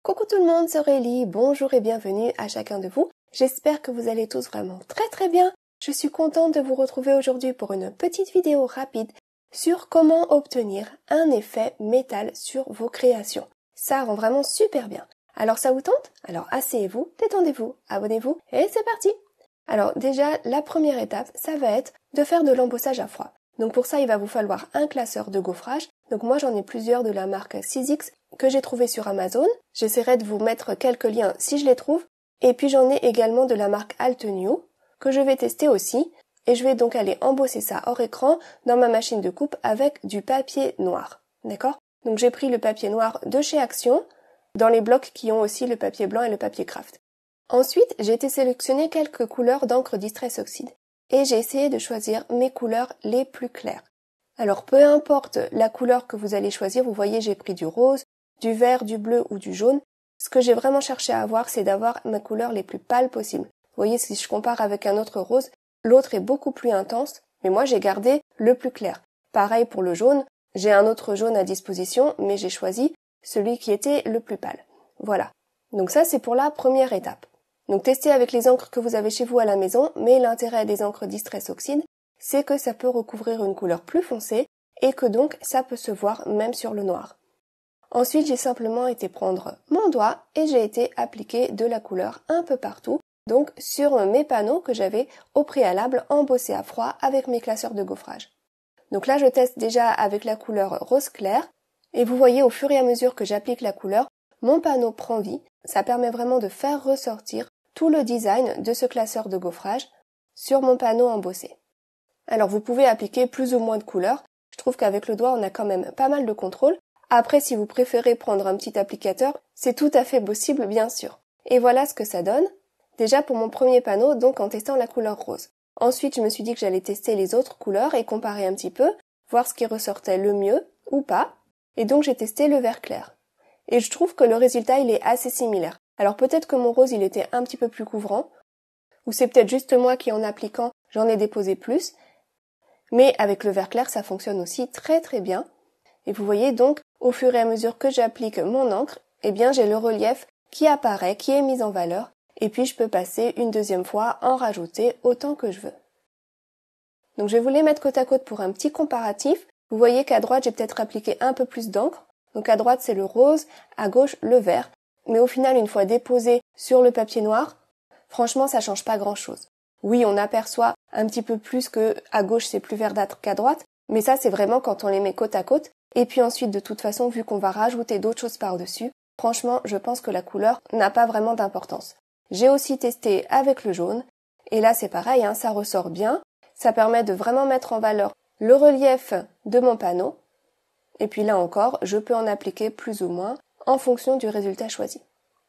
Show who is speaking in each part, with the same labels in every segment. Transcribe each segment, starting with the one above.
Speaker 1: Coucou tout le monde, c'est Aurélie, bonjour et bienvenue à chacun de vous. J'espère que vous allez tous vraiment très bien. Je suis contente de vous retrouver aujourd'hui pour une petite vidéo rapide sur comment obtenir un effet métal sur vos créations. Ça rend vraiment super bien. Alors ça vous tente? Alors asseyez-vous, détendez-vous, abonnez-vous et c'est parti! Alors déjà, la première étape, ça va être de faire de l'embossage à froid. Donc pour ça, il va vous falloir un classeur de gaufrage. Donc moi, j'en ai plusieurs de la marque 6X que j'ai trouvé sur Amazon. J'essaierai de vous mettre quelques liens si je les trouve. Et puis j'en ai également de la marque Altenew que je vais tester aussi. Et je vais donc aller embosser ça hors écran dans ma machine de coupe avec du papier noir. D'accord? Donc j'ai pris le papier noir de chez Action dans les blocs qui ont aussi le papier blanc et le papier craft. Ensuite, j'ai été sélectionner quelques couleurs d'encre Distress Oxide. Et j'ai essayé de choisir mes couleurs les plus claires. Alors peu importe la couleur que vous allez choisir, vous voyez j'ai pris du rose, du vert, du bleu ou du jaune. Ce que j'ai vraiment cherché à avoir, c'est d'avoir mes couleurs les plus pâles possibles. Vous voyez, si je compare avec un autre rose, l'autre est beaucoup plus intense, mais moi j'ai gardé le plus clair. Pareil pour le jaune, j'ai un autre jaune à disposition, mais j'ai choisi celui qui était le plus pâle. Voilà. Donc ça c'est pour la première étape. Donc testez avec les encres que vous avez chez vous à la maison, mais l'intérêt des encres Distress Oxide, c'est que ça peut recouvrir une couleur plus foncée et que donc ça peut se voir même sur le noir. Ensuite, j'ai simplement été prendre mon doigt et j'ai été appliquer de la couleur un peu partout, donc sur mes panneaux que j'avais au préalable embossés à froid avec mes classeurs de gaufrage. Donc là, je teste déjà avec la couleur rose clair et vous voyez au fur et à mesure que j'applique la couleur, mon panneau prend vie. Ça permet vraiment de faire ressortir tout le design de ce classeur de gaufrage sur mon panneau embossé. Alors vous pouvez appliquer plus ou moins de couleurs. Je trouve qu'avec le doigt on a quand même pas mal de contrôle. Après si vous préférez prendre un petit applicateur, c'est tout à fait possible bien sûr. Et voilà ce que ça donne. Déjà pour mon premier panneau, donc en testant la couleur rose. Ensuite je me suis dit que j'allais tester les autres couleurs et comparer un petit peu, voir ce qui ressortait le mieux ou pas. Et donc j'ai testé le vert clair. Et je trouve que le résultat il est assez similaire. Alors peut-être que mon rose il était un petit peu plus couvrant, ou c'est peut-être juste moi qui en appliquant j'en ai déposé plus, mais avec le vert clair ça fonctionne aussi très bien. Et vous voyez donc au fur et à mesure que j'applique mon encre, eh bien j'ai le relief qui apparaît, qui est mis en valeur, et puis je peux passer une deuxième fois, en rajouter autant que je veux. Donc je vais vous les mettre côte à côte pour un petit comparatif. Vous voyez qu'à droite j'ai peut-être appliqué un peu plus d'encre, donc à droite c'est le rose, à gauche le vert. Mais au final, une fois déposé sur le papier noir, franchement, ça change pas grand-chose. Oui, on aperçoit un petit peu plus que à gauche c'est plus verdâtre qu'à droite, mais ça c'est vraiment quand on les met côte à côte. Et puis ensuite, de toute façon, vu qu'on va rajouter d'autres choses par-dessus, franchement, je pense que la couleur n'a pas vraiment d'importance. J'ai aussi testé avec le jaune, et là c'est pareil, hein, ça ressort bien. Ça permet de vraiment mettre en valeur le relief de mon panneau. Et puis là encore, je peux en appliquer plus ou moins en fonction du résultat choisi.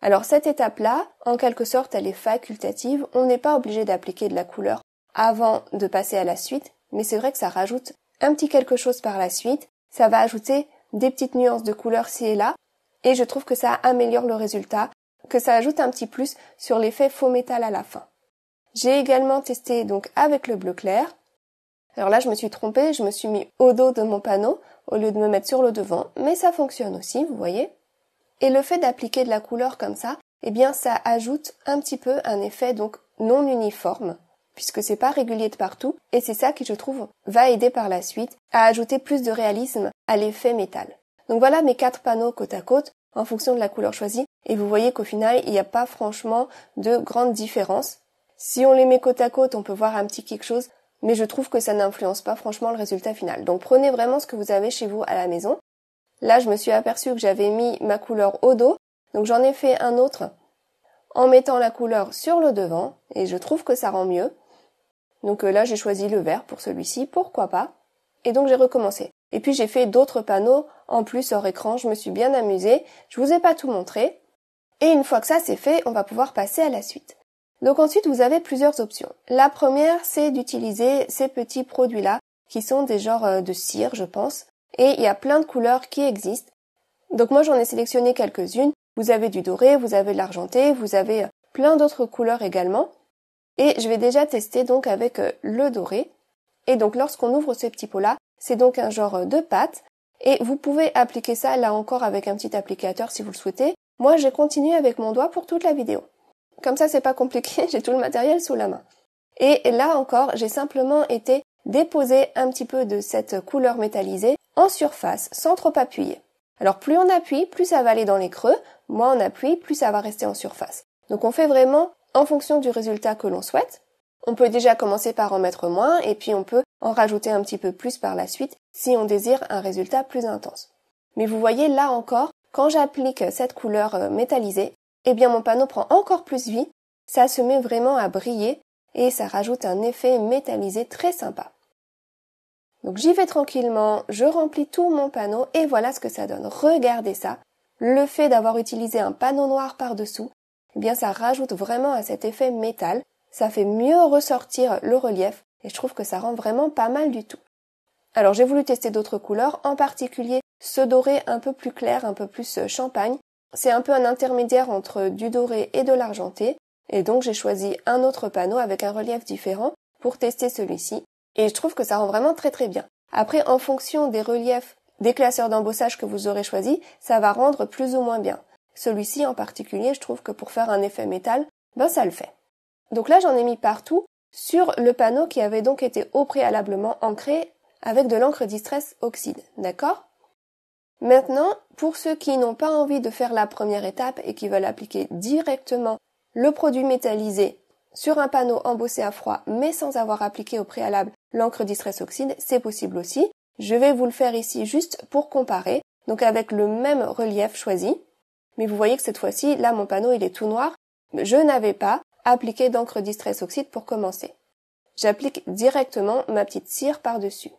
Speaker 1: Alors cette étape-là, en quelque sorte, elle est facultative. On n'est pas obligé d'appliquer de la couleur avant de passer à la suite, mais c'est vrai que ça rajoute un petit quelque chose par la suite. Ça va ajouter des petites nuances de couleur ci et là, et je trouve que ça améliore le résultat, que ça ajoute un petit plus sur l'effet faux métal à la fin. J'ai également testé donc avec le bleu clair. Alors là, je me suis trompée, je me suis mis au dos de mon panneau au lieu de me mettre sur le devant, mais ça fonctionne aussi, vous voyez. Et le fait d'appliquer de la couleur comme ça, eh bien ça ajoute un petit peu un effet donc non uniforme, puisque c'est pas régulier de partout, et c'est ça qui je trouve va aider par la suite à ajouter plus de réalisme à l'effet métal. Donc voilà mes 4 panneaux côte à côte en fonction de la couleur choisie, et vous voyez qu'au final il n'y a pas franchement de grande différence. Si on les met côte à côte, on peut voir un petit quelque chose, mais je trouve que ça n'influence pas franchement le résultat final. Donc prenez vraiment ce que vous avez chez vous à la maison. Là, je me suis aperçue que j'avais mis ma couleur au dos, donc j'en ai fait un autre en mettant la couleur sur le devant, et je trouve que ça rend mieux. Donc là, j'ai choisi le vert pour celui-ci, pourquoi pas. Et donc j'ai recommencé. Et puis j'ai fait d'autres panneaux en plus hors écran, je me suis bien amusée. Je vous ai pas tout montré. Et une fois que ça c'est fait, on va pouvoir passer à la suite. Donc ensuite, vous avez plusieurs options. La première, c'est d'utiliser ces petits produits-là, qui sont des genres de cire, je pense. Et il y a plein de couleurs qui existent. Donc moi j'en ai sélectionné quelques-unes. Vous avez du doré, vous avez de l'argenté, vous avez plein d'autres couleurs également. Et je vais déjà tester donc avec le doré. Et donc lorsqu'on ouvre ces petits pots-là, c'est donc un genre de pâte. Et vous pouvez appliquer ça là encore avec un petit applicateur si vous le souhaitez. Moi, j'ai continué avec mon doigt pour toute la vidéo. Comme ça, c'est pas compliqué, j'ai tout le matériel sous la main. Et là encore, j'ai simplement été déposer un petit peu de cette couleur métallisée en surface, sans trop appuyer. Alors plus on appuie, plus ça va aller dans les creux, moins on appuie, plus ça va rester en surface. Donc on fait vraiment en fonction du résultat que l'on souhaite. On peut déjà commencer par en mettre moins, et puis on peut en rajouter un petit peu plus par la suite si on désire un résultat plus intense. Mais vous voyez là encore, quand j'applique cette couleur métallisée, eh bien mon panneau prend encore plus vie, ça se met vraiment à briller et ça rajoute un effet métallisé très sympa. Donc j'y vais tranquillement, je remplis tout mon panneau et voilà ce que ça donne. Regardez ça, le fait d'avoir utilisé un panneau noir par-dessous, eh bien ça rajoute vraiment à cet effet métal, ça fait mieux ressortir le relief et je trouve que ça rend vraiment pas mal du tout. Alors j'ai voulu tester d'autres couleurs, en particulier ce doré un peu plus clair, un peu plus champagne. C'est un peu un intermédiaire entre du doré et de l'argenté et donc j'ai choisi un autre panneau avec un relief différent pour tester celui-ci. Et je trouve que ça rend vraiment très très bien. Après, en fonction des reliefs, des classeurs d'embossage que vous aurez choisis, ça va rendre plus ou moins bien. Celui-ci en particulier, je trouve que pour faire un effet métal, ça le fait. Donc là, j'en ai mis partout sur le panneau qui avait donc été au préalablement ancré avec de l'encre Distress Oxide, d'accord ? Maintenant, pour ceux qui n'ont pas envie de faire la première étape et qui veulent appliquer directement le produit métallisé sur un panneau embossé à froid mais sans avoir appliqué au préalable l'encre Distress Oxide, c'est possible aussi. Je vais vous le faire ici juste pour comparer, donc avec le même relief choisi. Mais vous voyez que cette fois-ci, là mon panneau il est tout noir. Je n'avais pas appliqué d'encre Distress Oxide pour commencer. J'applique directement ma petite cire par-dessus.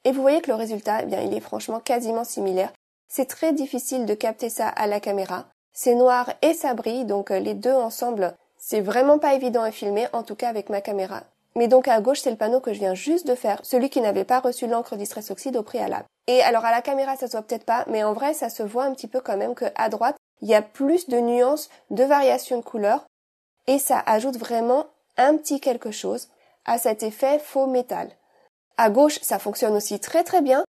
Speaker 1: Et vous voyez que le résultat, eh bien, il est franchement quasiment similaire. C'est très difficile de capter ça à la caméra. C'est noir et ça brille, donc les deux ensemble, c'est vraiment pas évident à filmer, en tout cas avec ma caméra. Mais donc à gauche, c'est le panneau que je viens juste de faire, celui qui n'avait pas reçu l'encre Distress Oxide au préalable. Et alors à la caméra, ça se voit peut-être pas, mais en vrai, ça se voit un petit peu quand même qu'à droite, il y a plus de nuances, de variations de couleurs, et ça ajoute vraiment un petit quelque chose à cet effet faux métal. À gauche, ça fonctionne aussi très très bien,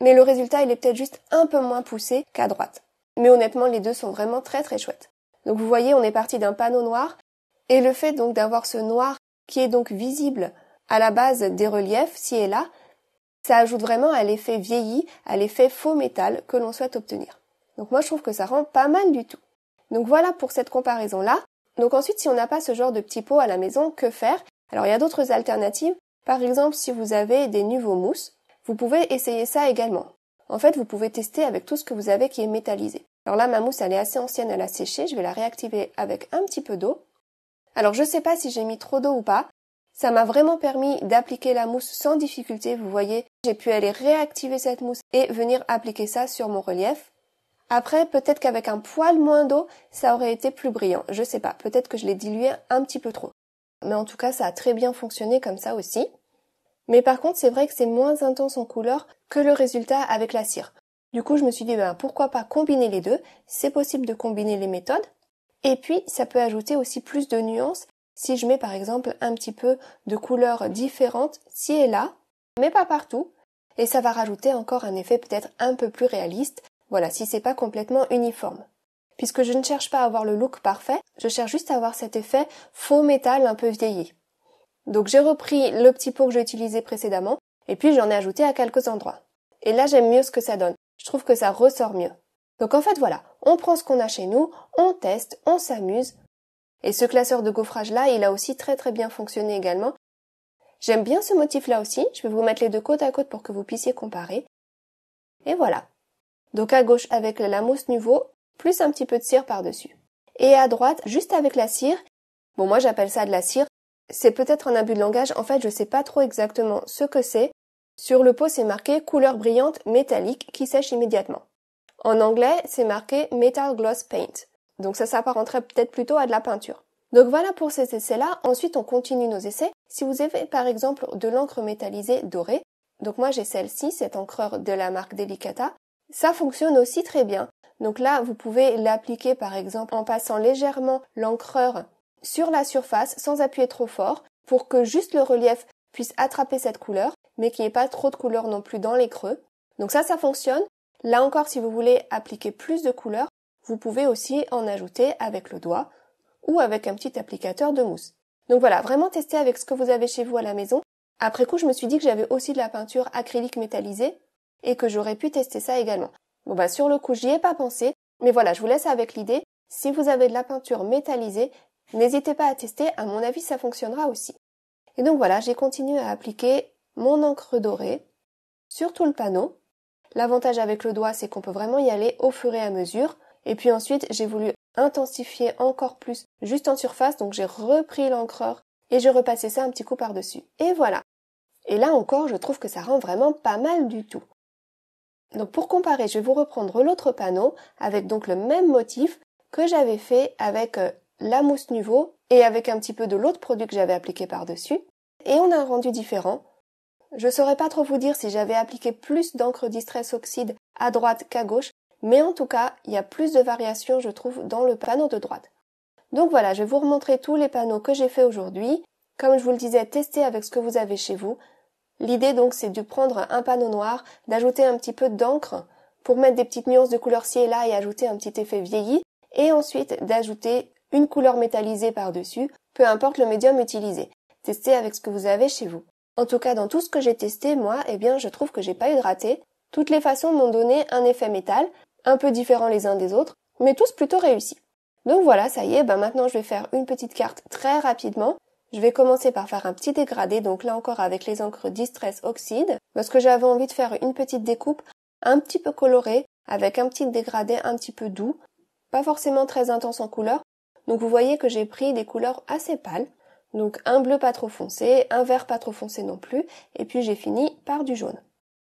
Speaker 1: mais le résultat, il est peut-être juste un peu moins poussé qu'à droite. Mais honnêtement, les deux sont vraiment très très chouettes. Donc vous voyez, on est parti d'un panneau noir, et le fait donc d'avoir ce noir qui est donc visible à la base des reliefs, ci et là, ça ajoute vraiment à l'effet vieilli, à l'effet faux métal que l'on souhaite obtenir. Donc moi je trouve que ça rend pas mal du tout. Donc voilà pour cette comparaison-là. Donc ensuite, si on n'a pas ce genre de petit pot à la maison, que faire? Alors il y a d'autres alternatives. Par exemple, si vous avez des nouveaux mousses, vous pouvez essayer ça également. En fait, vous pouvez tester avec tout ce que vous avez qui est métallisé. Alors là, ma mousse, elle est assez ancienne, elle a séché. Je vais la réactiver avec un petit peu d'eau. Alors je ne sais pas si j'ai mis trop d'eau ou pas, ça m'a vraiment permis d'appliquer la mousse sans difficulté, vous voyez, j'ai pu aller réactiver cette mousse et venir appliquer ça sur mon relief. Après, peut-être qu'avec un poil moins d'eau, ça aurait été plus brillant, je sais pas, peut-être que je l'ai dilué un petit peu trop. Mais en tout cas, ça a très bien fonctionné comme ça aussi. Mais par contre, c'est vrai que c'est moins intense en couleur que le résultat avec la cire. Du coup, je me suis dit, pourquoi pas combiner les deux, c'est possible de combiner les méthodes. Et puis, ça peut ajouter aussi plus de nuances si je mets par exemple un petit peu de couleurs différentes ci et là, mais pas partout. Et ça va rajouter encore un effet peut-être un peu plus réaliste, voilà, si c'est pas complètement uniforme. Puisque je ne cherche pas à avoir le look parfait, je cherche juste à avoir cet effet faux métal un peu vieilli. Donc j'ai repris le petit pot que j'ai utilisé précédemment, et puis j'en ai ajouté à quelques endroits. Et là, j'aime mieux ce que ça donne. Je trouve que ça ressort mieux. Donc en fait voilà, on prend ce qu'on a chez nous, on teste, on s'amuse. Et ce classeur de gaufrage là, il a aussi très très bien fonctionné également. J'aime bien ce motif là aussi, je vais vous mettre les deux côte à côte pour que vous puissiez comparer. Et voilà. Donc à gauche avec la mousse Nuvo, plus un petit peu de cire par-dessus. Et à droite, juste avec la cire, bon moi j'appelle ça de la cire, c'est peut-être un abus de langage, en fait je sais pas trop exactement ce que c'est. Sur le pot c'est marqué couleur brillante métallique qui sèche immédiatement. En anglais, c'est marqué Metal Gloss Paint. Donc ça s'apparenterait peut-être plutôt à de la peinture. Donc voilà pour ces essais-là. Ensuite, on continue nos essais. Si vous avez par exemple de l'encre métallisée dorée, donc moi j'ai celle-ci, cette encreur de la marque Delicata, ça fonctionne aussi très bien. Donc là, vous pouvez l'appliquer par exemple en passant légèrement l'encreur sur la surface sans appuyer trop fort pour que juste le relief puisse attraper cette couleur, mais qu'il n'y ait pas trop de couleur non plus dans les creux. Donc ça fonctionne. Là encore, si vous voulez appliquer plus de couleurs, vous pouvez aussi en ajouter avec le doigt ou avec un petit applicateur de mousse. Donc voilà, vraiment tester avec ce que vous avez chez vous à la maison. Après coup, je me suis dit que j'avais aussi de la peinture acrylique métallisée et que j'aurais pu tester ça également. Bon bah sur le coup, j'y ai pas pensé, mais voilà, je vous laisse avec l'idée. Si vous avez de la peinture métallisée, n'hésitez pas à tester, à mon avis ça fonctionnera aussi. Et donc voilà, j'ai continué à appliquer mon encre dorée sur tout le panneau. L'avantage avec le doigt, c'est qu'on peut vraiment y aller au fur et à mesure. Et puis ensuite, j'ai voulu intensifier encore plus juste en surface, donc j'ai repris l'encreur et je repassais ça un petit coup par-dessus. Et voilà. Et là encore, je trouve que ça rend vraiment pas mal du tout. Donc pour comparer, je vais vous reprendre l'autre panneau avec donc le même motif que j'avais fait avec la mousse Nuvo et avec un petit peu de l'autre produit que j'avais appliqué par-dessus. Et on a un rendu différent. Je saurais pas trop vous dire si j'avais appliqué plus d'encre Distress Oxide à droite qu'à gauche, mais en tout cas, il y a plus de variations, je trouve, dans le panneau de droite. Donc voilà, je vais vous remontrer tous les panneaux que j'ai fait aujourd'hui. Comme je vous le disais, testez avec ce que vous avez chez vous. L'idée donc, c'est de prendre un panneau noir, d'ajouter un petit peu d'encre pour mettre des petites nuances de couleur ci et là et ajouter un petit effet vieilli, et ensuite d'ajouter une couleur métallisée par-dessus, peu importe le médium utilisé. Testez avec ce que vous avez chez vous. En tout cas, dans tout ce que j'ai testé, moi, je trouve que j'ai pas eu de raté. Toutes les façons m'ont donné un effet métal, un peu différents les uns des autres, mais tous plutôt réussis. Donc voilà, ça y est, maintenant je vais faire une petite carte très rapidement. Je vais commencer par faire un petit dégradé, donc là encore avec les encres Distress Oxide, parce que j'avais envie de faire une petite découpe un petit peu colorée, avec un petit dégradé un petit peu doux, pas forcément très intense en couleur. Donc vous voyez que j'ai pris des couleurs assez pâles. Donc un bleu pas trop foncé, un vert pas trop foncé non plus, et puis j'ai fini par du jaune.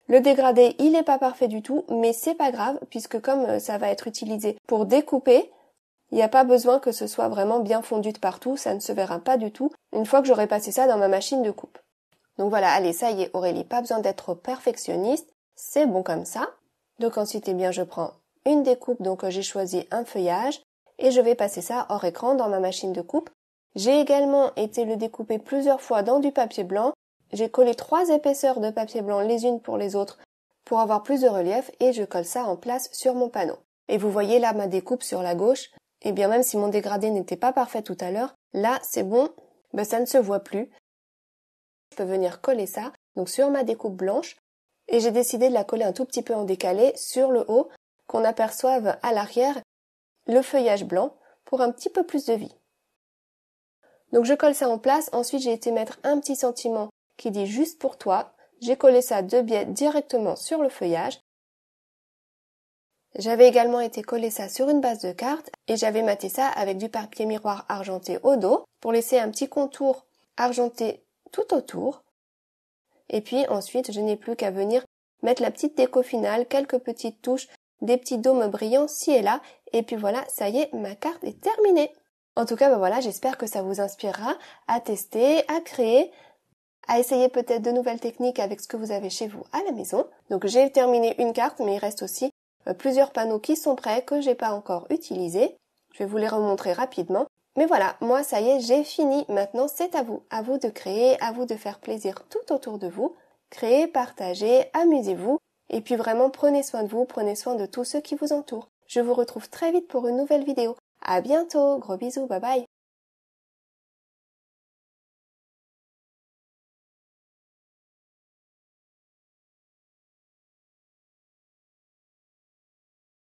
Speaker 1: Le dégradé, il n'est pas parfait du tout, mais c'est pas grave, puisque comme ça va être utilisé pour découper, il n'y a pas besoin que ce soit vraiment bien fondu de partout, ça ne se verra pas du tout, une fois que j'aurai passé ça dans ma machine de coupe. Donc voilà, allez, ça y est Aurélie, pas besoin d'être perfectionniste, c'est bon comme ça. Donc ensuite, je prends une découpe, donc j'ai choisi un feuillage, et je vais passer ça hors écran dans ma machine de coupe. J'ai également été le découper plusieurs fois dans du papier blanc. J'ai collé 3 épaisseurs de papier blanc les unes pour les autres pour avoir plus de relief et je colle ça en place sur mon panneau. Et vous voyez là ma découpe sur la gauche, et bien même si mon dégradé n'était pas parfait tout à l'heure, là c'est bon, ça ne se voit plus. Je peux venir coller ça donc sur ma découpe blanche et j'ai décidé de la coller un tout petit peu en décalé sur le haut, qu'on aperçoive à l'arrière le feuillage blanc pour un petit peu plus de vie. Donc je colle ça en place, ensuite j'ai été mettre un petit sentiment qui dit juste pour toi, j'ai collé ça de biais directement sur le feuillage. J'avais également été coller ça sur une base de carte et j'avais maté ça avec du papier miroir argenté au dos pour laisser un petit contour argenté tout autour. Et puis ensuite je n'ai plus qu'à venir mettre la petite déco finale, quelques petites touches, des petits dômes brillants ci et là, et puis voilà, ça y est, ma carte est terminée. En tout cas, voilà, j'espère que ça vous inspirera à tester, à créer, à essayer peut-être de nouvelles techniques avec ce que vous avez chez vous à la maison. Donc j'ai terminé une carte, mais il reste aussi plusieurs panneaux qui sont prêts, que j'ai pas encore utilisés. Je vais vous les remontrer rapidement. Mais voilà, moi ça y est, j'ai fini. Maintenant, c'est à vous de créer, à vous de faire plaisir tout autour de vous. Créez, partagez, amusez-vous. Et puis vraiment, prenez soin de vous, prenez soin de tous ceux qui vous entourent. Je vous retrouve très vite pour une nouvelle vidéo. À bientôt, gros bisous, bye bye.